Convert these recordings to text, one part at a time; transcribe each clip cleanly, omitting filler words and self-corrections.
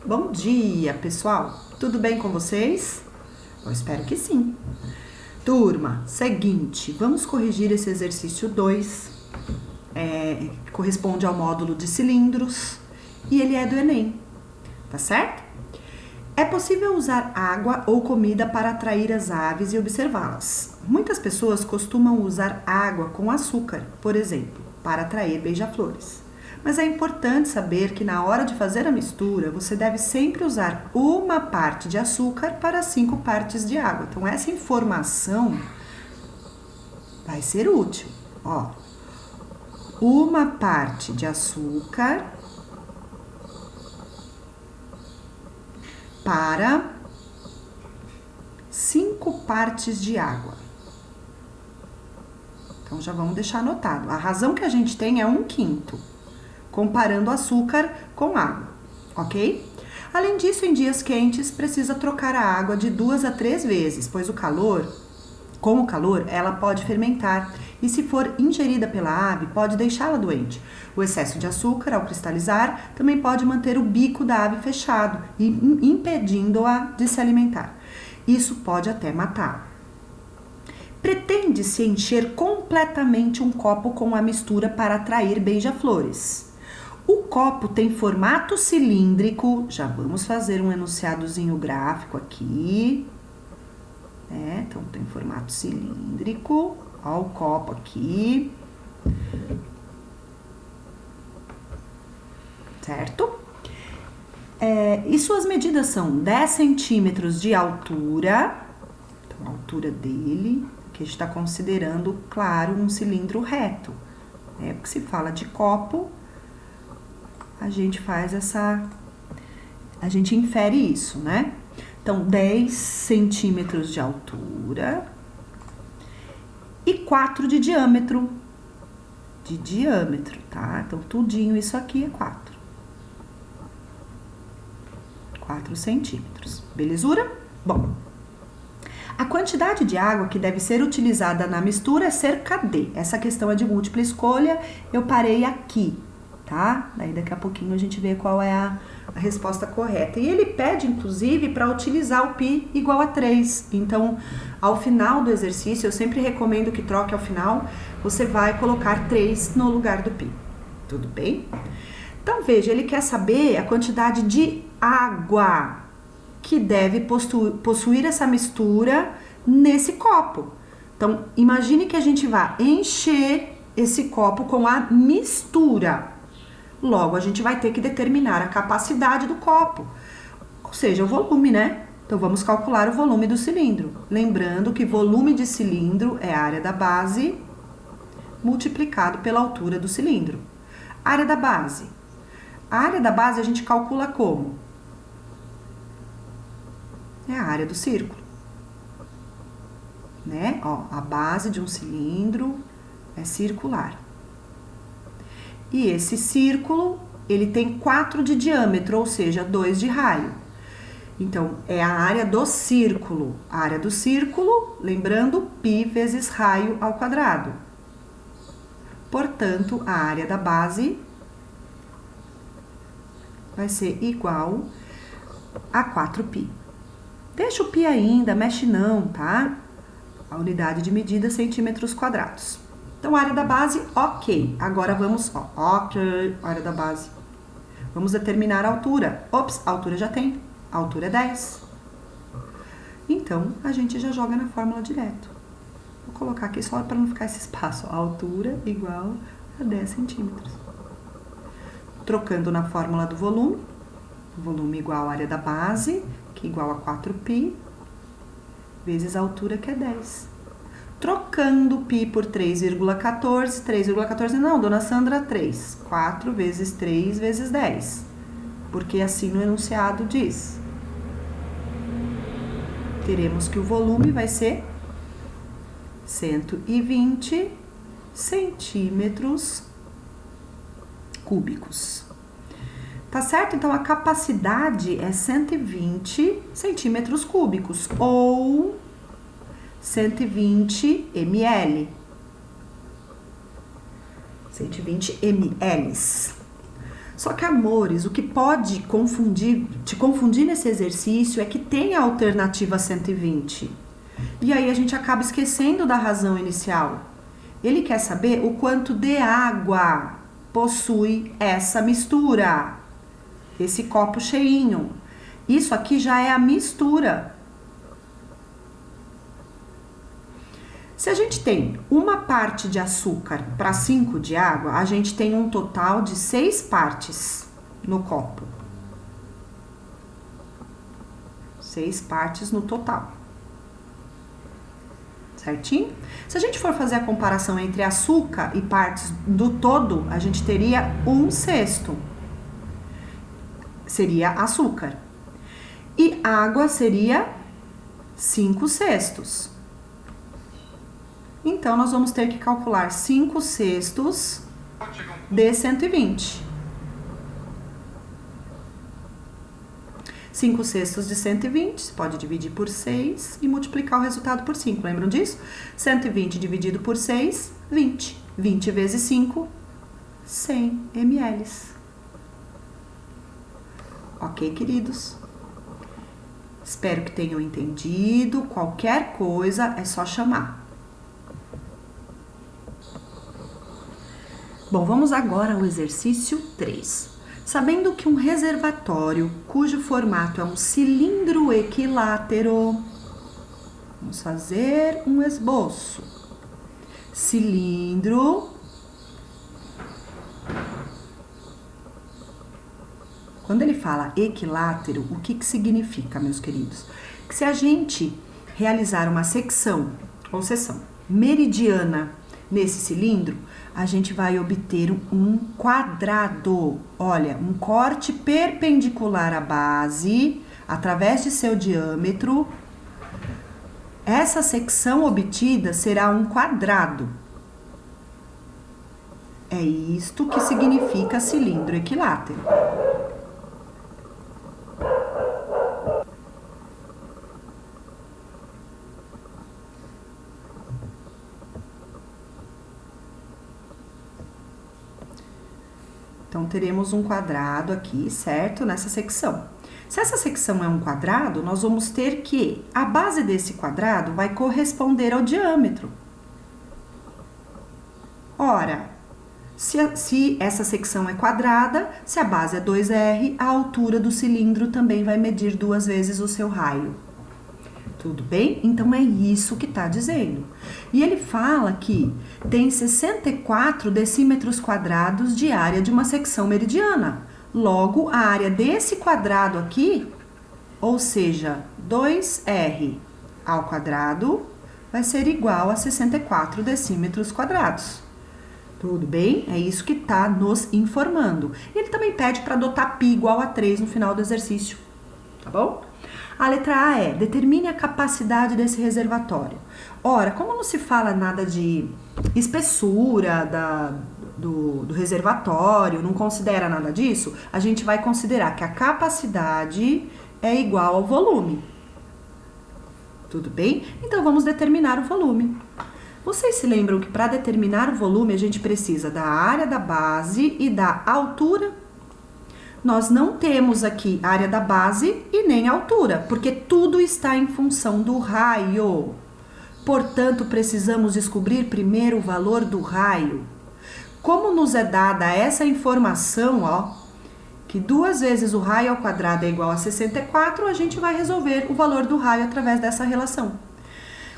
Bom dia, pessoal! Tudo bem com vocês? Eu espero que sim. Turma, seguinte, vamos corrigir esse exercício 2, que corresponde ao módulo de cilindros, e ele é do Enem, tá certo? É possível usar água ou comida para atrair as aves e observá-las. Muitas pessoas costumam usar água com açúcar, por exemplo, para atrair beija-flores. Mas é importante saber que na hora de fazer a mistura, você deve sempre usar uma parte de açúcar para 5 partes de água. Então, essa informação vai ser útil. Ó, uma parte de açúcar para 5 partes de água. Então, já vamos deixar anotado. A razão que a gente tem é 1/5. Comparando açúcar com água, ok? Além disso, em dias quentes, precisa trocar a água de 2 a 3 vezes, pois com o calor, ela pode fermentar e, se for ingerida pela ave, pode deixá-la doente. O excesso de açúcar, ao cristalizar, também pode manter o bico da ave fechado e impedindo-a de se alimentar. Isso pode até matá-la. Pretende-se encher completamente um copo com a mistura para atrair beija-flores. O copo tem formato cilíndrico, já vamos fazer um enunciadozinho gráfico aqui, né? Então, tem formato cilíndrico, ó o copo aqui, certo? E suas medidas são 10 centímetros de altura, então a altura dele, que a gente está considerando, claro, um cilindro reto, né? Porque se fala de copo, a gente infere isso, né? Então, 10 centímetros de altura e 4 de diâmetro. Tá? Então, tudinho isso aqui é 4. 4 centímetros. Belezura? Bom, a quantidade de água que deve ser utilizada na mistura é cerca de. Essa questão é de múltipla escolha, eu parei aqui. Tá? Daí daqui a pouquinho a gente vê qual é a resposta correta. E ele pede, inclusive, para utilizar o π igual a 3. Então, ao final do exercício, eu sempre recomendo que troque ao final, você vai colocar 3 no lugar do π. Tudo bem? Então, veja, ele quer saber a quantidade de água que deve possuir essa mistura nesse copo. Então, imagine que a gente vai encher esse copo com a mistura. Logo, a gente vai ter que determinar a capacidade do copo, ou seja, o volume, né? Então, vamos calcular o volume do cilindro. Lembrando que volume de cilindro é a área da base multiplicado pela altura do cilindro. Área da base. A área da base a gente calcula como? É a área do círculo, né? Ó, a base de um cilindro é circular. E esse círculo, ele tem 4 de diâmetro, ou seja, 2 de raio. Então, é a área do círculo. A área do círculo, lembrando, π vezes raio ao quadrado. Portanto, a área da base vai ser igual a 4π. Deixa o π ainda, mexe não, tá? A unidade de medida, centímetros quadrados. Então, a área da base, ok. Agora vamos, ok, área da base. Vamos determinar a altura. Ops, a altura já tem. A altura é 10. Então, a gente já joga na fórmula direto. Vou colocar aqui só para não ficar esse espaço. A altura igual a 10 centímetros. Trocando na fórmula do volume. Volume igual à área da base, que é igual a 4π, vezes a altura, que é 10. Trocando π por 3,14, 3,14 não, dona Sandra, 3. 4 vezes 3 vezes 10, porque assim no enunciado diz. Teremos que o volume vai ser 120 centímetros cúbicos. Tá certo? Então, a capacidade é 120 centímetros cúbicos, ou 120 ml. 120 ml. Só que, amores, o que pode te confundir nesse exercício é que tem a alternativa 120. E aí a gente acaba esquecendo da razão inicial. Ele quer saber o quanto de água possui essa mistura, esse copo cheinho. Isso aqui já é a mistura. Se a gente tem uma parte de açúcar para 5 de água, a gente tem um total de 6 partes no copo. 6 partes no total. Certinho? Se a gente for fazer a comparação entre açúcar e partes do todo, a gente teria 1/6. Seria açúcar. E água seria 5/6. Então, nós vamos ter que calcular 5/6 de 120. 5/6 de 120, você pode dividir por 6 e multiplicar o resultado por 5. Lembram disso? 120 dividido por 6, 20. 20 vezes 5, 100 ml. Ok, queridos? Espero que tenham entendido. Qualquer coisa é só chamar. Bom, vamos agora ao exercício 3. Sabendo que um reservatório, cujo formato é um cilindro equilátero, vamos fazer um esboço. Cilindro. Quando ele fala equilátero, o que significa, meus queridos? Que se a gente realizar uma secção ou seção meridiana nesse cilindro, a gente vai obter um quadrado. Olha, um corte perpendicular à base, através de seu diâmetro. Essa secção obtida será um quadrado. É isto que significa cilindro equilátero. Então, teremos um quadrado aqui, certo? Nessa secção. Se essa secção é um quadrado, nós vamos ter que a base desse quadrado vai corresponder ao diâmetro. Ora, se essa secção é quadrada, se a base é 2R, a altura do cilindro também vai medir 2 vezes o seu raio. Tudo bem? Então, é isso que está dizendo. E ele fala que tem 64 decímetros quadrados de área de uma secção meridiana. Logo, a área desse quadrado aqui, ou seja, 2R ao quadrado, vai ser igual a 64 decímetros quadrados. Tudo bem? É isso que está nos informando. Ele também pede para adotar π igual a 3 no final do exercício. Tá bom? A letra A é, determine a capacidade desse reservatório. Ora, como não se fala nada de espessura do reservatório, não considera nada disso, a gente vai considerar que a capacidade é igual ao volume. Tudo bem? Então, vamos determinar o volume. Vocês se lembram que para determinar o volume, a gente precisa da área da base e da altura? Nós não temos aqui a área da base e nem a altura, porque tudo está em função do raio. Portanto, precisamos descobrir primeiro o valor do raio. Como nos é dada essa informação, ó, que 2 vezes o raio ao quadrado é igual a 64, a gente vai resolver o valor do raio através dessa relação.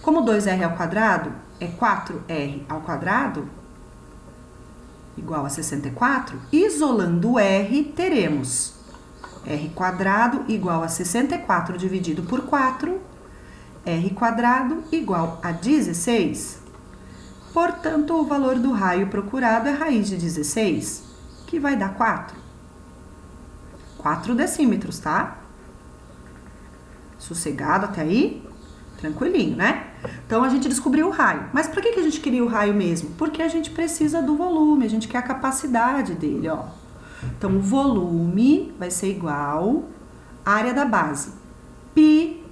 Como 2R ao quadrado é 4R ao quadrado, igual a 64, isolando o R, teremos R quadrado igual a 64 dividido por 4, R quadrado igual a 16. Portanto, o valor do raio procurado é raiz de 16, que vai dar 4. 4 decímetros, tá? Sossegado até aí? Tranquilinho, né? Então, a gente descobriu o raio. Mas para que a gente queria o raio mesmo? Porque a gente precisa do volume, a gente quer a capacidade dele, ó. Então, o volume vai ser igual à área da base. Π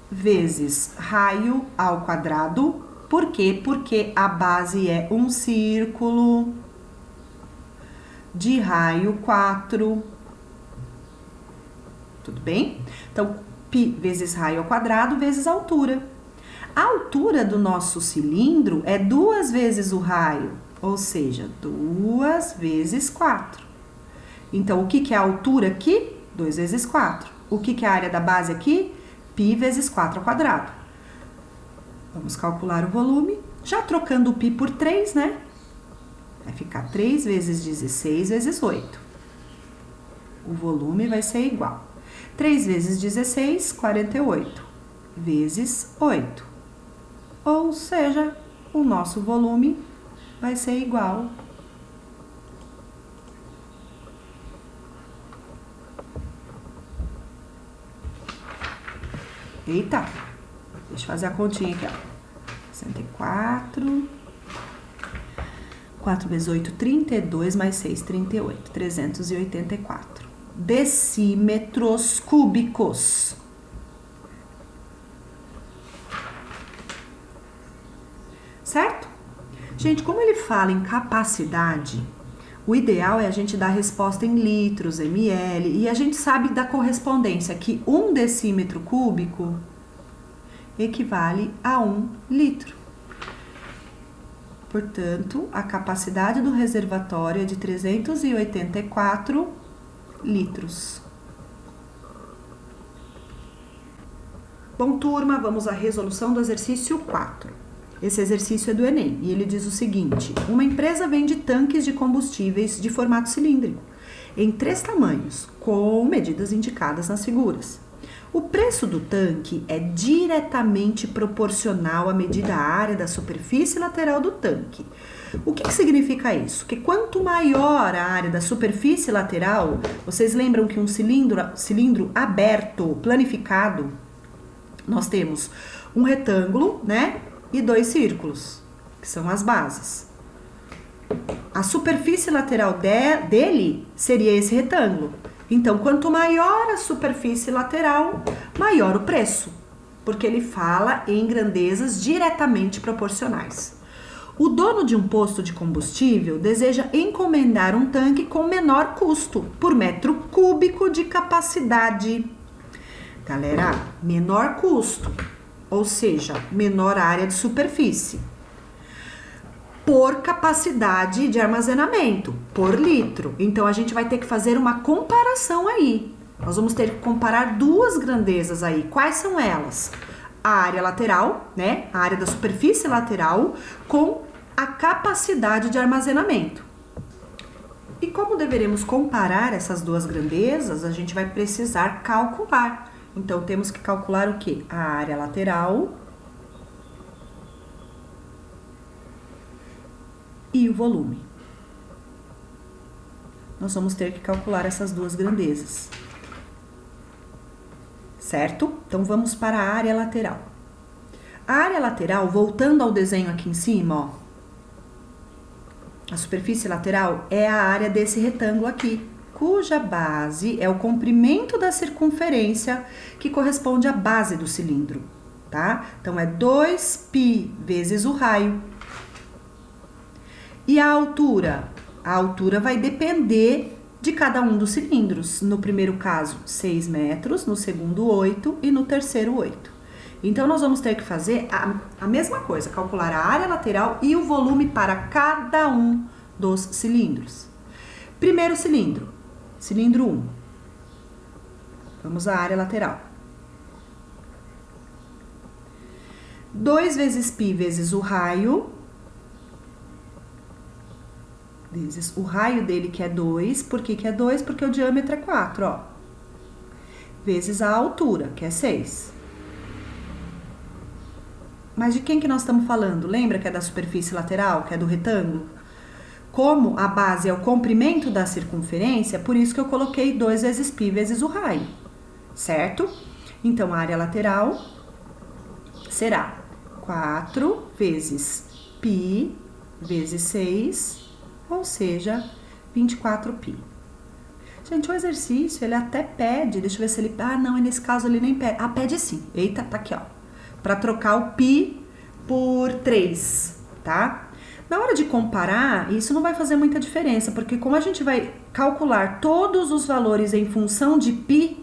vezes raio ao quadrado. Por quê? Porque a base é um círculo. de raio 4. Tudo bem? Então, π vezes raio ao quadrado vezes a altura. A altura do nosso cilindro é 2 vezes o raio, ou seja, 2 vezes 4. Então, o que é a altura aqui? 2 vezes 4. O que é a área da base aqui? π vezes 4 ao quadrado. Vamos calcular o volume. Já trocando o π por 3, né? Vai ficar 3 vezes 16 vezes 8. O volume vai ser igual. 3 vezes 16, 48, vezes 8. Ou seja, o nosso volume vai ser igual Eita, deixa eu fazer a continha aqui, ó. 64, 4 vezes 8, 32, mais 6, 38, 384 decímetros cúbicos. Certo? Gente, como ele fala em capacidade, o ideal é a gente dar a resposta em litros, ml, e a gente sabe da correspondência que 1 decímetro cúbico equivale a 1 litro. Portanto, a capacidade do reservatório é de 384 litros. Bom, turma, vamos à resolução do exercício 4. Esse exercício é do Enem e ele diz o seguinte: uma empresa vende tanques de combustíveis de formato cilíndrico em 3 tamanhos, com medidas indicadas nas figuras. O preço do tanque é diretamente proporcional à medida área da superfície lateral do tanque. O que significa isso? Que quanto maior a área da superfície lateral, vocês lembram que um cilindro aberto, planificado, nós temos um retângulo, né? E 2 círculos, que são as bases. A superfície lateral dele seria esse retângulo. Então, quanto maior a superfície lateral, maior o preço, porque ele fala em grandezas diretamente proporcionais. O dono de um posto de combustível deseja encomendar um tanque com menor custo, por metro cúbico de capacidade. Galera, menor custo, ou seja, menor área de superfície, por capacidade de armazenamento, por litro. Então, a gente vai ter que fazer uma comparação aí. Nós vamos ter que comparar 2 grandezas aí. Quais são elas? A área lateral, né? A área da superfície lateral com a capacidade de armazenamento. E como deveremos comparar essas 2 grandezas, a gente vai precisar calcular. Então, temos que calcular o quê? A área lateral e o volume. Nós vamos ter que calcular essas 2 grandezas. Certo? Então, vamos para a área lateral. A área lateral, voltando ao desenho aqui em cima, ó. A superfície lateral é a área desse retângulo aqui, cuja base é o comprimento da circunferência que corresponde à base do cilindro, tá? Então, é 2π vezes o raio. E a altura? A altura vai depender de cada um dos cilindros. No primeiro caso, 6 metros, no segundo, 8 e no terceiro, 8. Então, nós vamos ter que fazer a mesma coisa, calcular a área lateral e o volume para cada um dos cilindros. Primeiro cilindro, cilindro 1. Vamos à área lateral. 2 vezes π vezes o raio, vezes o raio dele, que é 2. Por que é 2? Porque o diâmetro é 4, ó. Vezes a altura, que é 6. Mas de quem que nós estamos falando? Lembra que é da superfície lateral, que é do retângulo? Como a base é o comprimento da circunferência, por isso que eu coloquei 2 vezes π vezes o raio, certo? Então, a área lateral será 4 vezes π vezes 6, ou seja, 24π. Gente, o exercício, ele até pede, deixa eu ver se ele... Ah, não, nesse caso ele nem pede. Ah, pede sim. Eita, tá aqui, ó. Para trocar o π por 3, tá? Na hora de comparar, isso não vai fazer muita diferença, porque como a gente vai calcular todos os valores em função de π,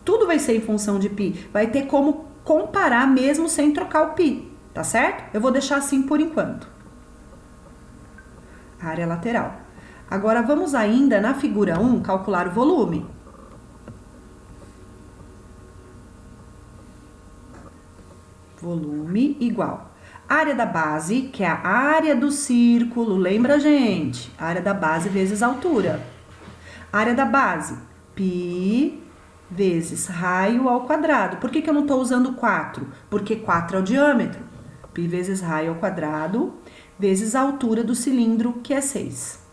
tudo vai ser em função de π, vai ter como comparar mesmo sem trocar o π, tá certo? Eu vou deixar assim por enquanto. Área lateral. Agora vamos ainda na figura 1 calcular o volume. Volume igual. Área da base, que é a área do círculo, lembra, gente? Área da base vezes altura. Área da base, π vezes raio ao quadrado. Por que eu não estou usando 4? Porque 4 é o diâmetro. Π vezes raio ao quadrado vezes a altura do cilindro, que é 6.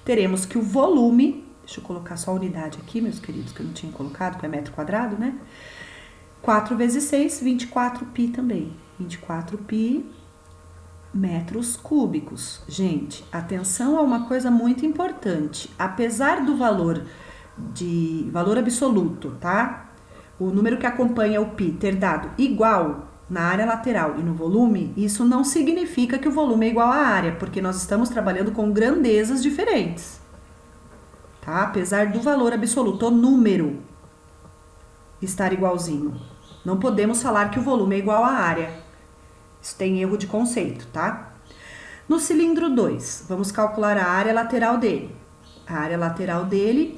Teremos que o volume, deixa eu colocar só a unidade aqui, meus queridos, que eu não tinha colocado, que é metro quadrado, né? 4 vezes 6, 24π também. 24π metros cúbicos. Gente, atenção a uma coisa muito importante. Apesar do valor absoluto, tá? O número que acompanha o π ter dado igual na área lateral e no volume, isso não significa que o volume é igual à área, porque nós estamos trabalhando com grandezas diferentes. Tá? Apesar do valor absoluto, o número estar igualzinho. Não podemos falar que o volume é igual à área. Isso tem erro de conceito, tá? No cilindro 2, vamos calcular a área lateral dele. A área lateral dele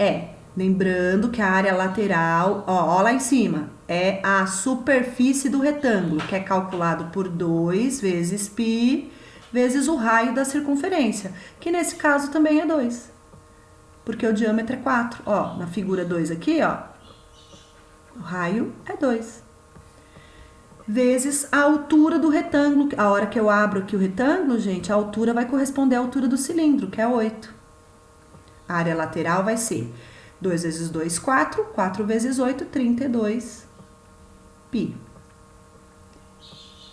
lembrando que a área lateral, ó lá em cima, é a superfície do retângulo, que é calculado por 2 vezes π vezes o raio da circunferência, que nesse caso também é 2, porque o diâmetro é 4. Ó, na figura 2 aqui, ó, o raio é 2. Vezes a altura do retângulo. A hora que eu abro aqui o retângulo, gente, a altura vai corresponder à altura do cilindro, que é 8. A área lateral vai ser 2 vezes 2, 4. 4 vezes 8, 32 π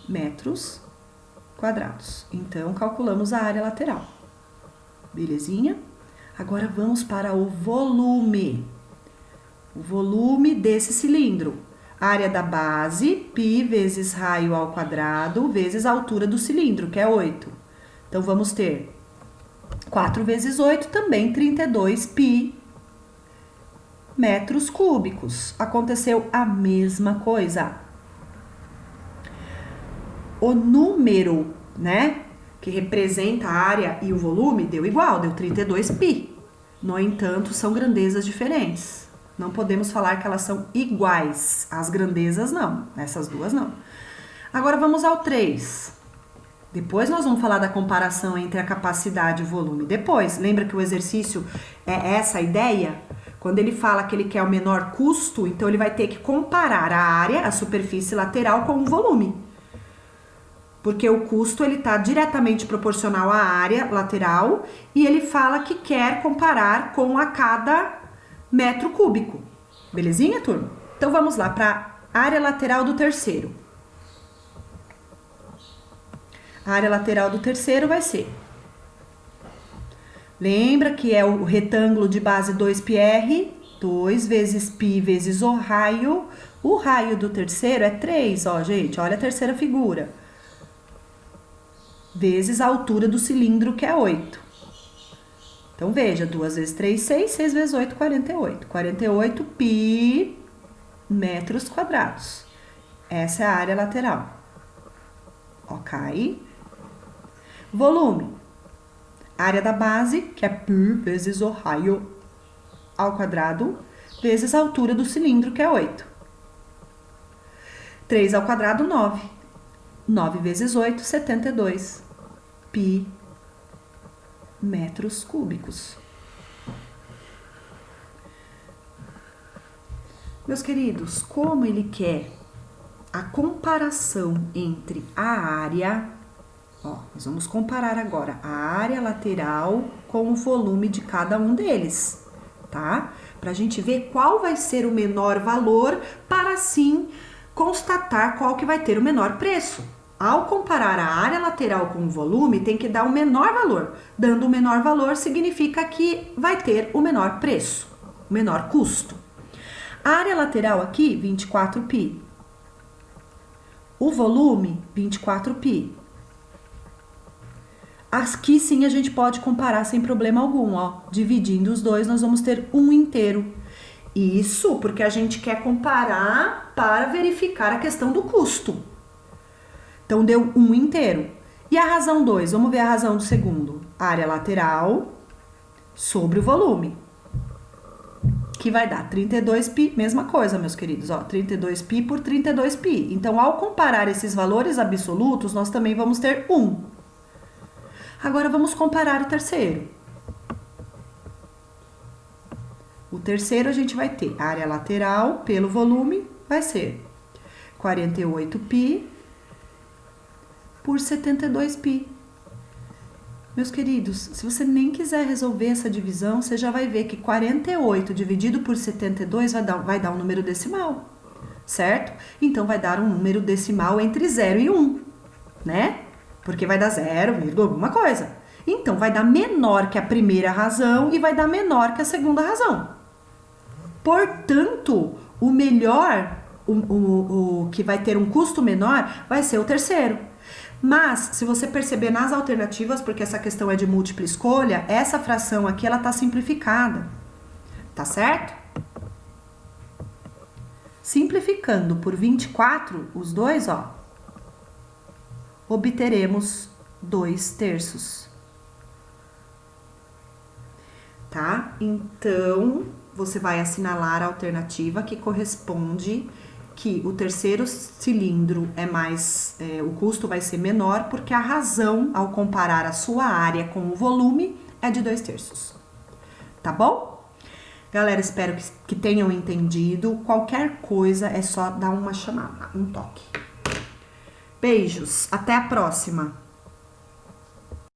metros quadrados. Então, calculamos a área lateral. Belezinha? Agora, vamos para o volume. O volume desse cilindro. Área da base, π vezes raio ao quadrado, vezes a altura do cilindro, que é 8. Então, vamos ter 4 vezes 8, também 32 π metros cúbicos. Aconteceu a mesma coisa. O número, né, que representa a área e o volume, deu igual, deu 32 π. No entanto, são grandezas diferentes. Não podemos falar que elas são iguais. As grandezas não, essas duas não. Agora vamos ao 3. Depois nós vamos falar da comparação entre a capacidade e o volume. Depois, lembra que o exercício é essa a ideia? Quando ele fala que ele quer o menor custo, então ele vai ter que comparar a área, a superfície lateral, com o volume. Porque o custo ele está diretamente proporcional à área lateral e ele fala que quer comparar com a cada metro cúbico. Belezinha, turma? Então, vamos lá para a área lateral do terceiro. A área lateral do terceiro vai ser... Lembra que é o retângulo de base 2πr, 2 vezes π vezes o raio. O raio do terceiro é 3, ó, gente, olha a terceira figura. Vezes a altura do cilindro, que é 8. Então, veja, 2 vezes 3, 6, 6 vezes 8, 48. 48 π metros quadrados. Essa é a área lateral. Ok? Volume. Área da base, que é π vezes o raio ao quadrado, vezes a altura do cilindro, que é 8. 3 ao quadrado, 9. 9 vezes 8, 72 π metros cúbicos. Meus queridos, como ele quer a comparação entre a área, ó, nós vamos comparar agora a área lateral com o volume de cada um deles, tá? Pra gente ver qual vai ser o menor valor para assim constatar qual que vai ter o menor preço. Ao comparar a área lateral com o volume, tem que dar o menor valor. Dando o menor valor, significa que vai ter o menor preço, o menor custo. A área lateral aqui, 24 π. O volume, 24 π. Aqui sim a gente pode comparar sem problema algum, ó. Dividindo os dois, nós vamos ter 1 inteiro. Isso porque a gente quer comparar para verificar a questão do custo. Então, deu 1 inteiro. E a razão 2? Vamos ver a razão do segundo. Área lateral sobre o volume. Que vai dar 32π, mesma coisa, meus queridos, ó, 32π por 32π. Então, ao comparar esses valores absolutos, nós também vamos ter 1. Agora, vamos comparar o terceiro. O terceiro, a gente vai ter área lateral pelo volume, vai ser 48π por 72π. Meus queridos, se você nem quiser resolver essa divisão, você já vai ver que 48 dividido por 72 vai dar um número decimal, certo? Então, vai dar um número decimal entre 0 e 1, né? Porque vai dar 0, alguma coisa. Então, vai dar menor que a primeira razão e vai dar menor que a segunda razão. Portanto, o melhor, o que vai ter um custo menor, vai ser o terceiro. Mas, se você perceber nas alternativas, porque essa questão é de múltipla escolha, essa fração aqui, ela tá simplificada. Tá certo? Simplificando por 24, os dois, ó, obteremos 2/3. Tá? Então, você vai assinalar a alternativa que corresponde que o terceiro cilindro é mais, o custo vai ser menor, porque a razão, ao comparar a sua área com o volume, é de 2/3. Tá bom? Galera, espero que tenham entendido. Qualquer coisa é só dar uma chamada, um toque. Beijos, até a próxima!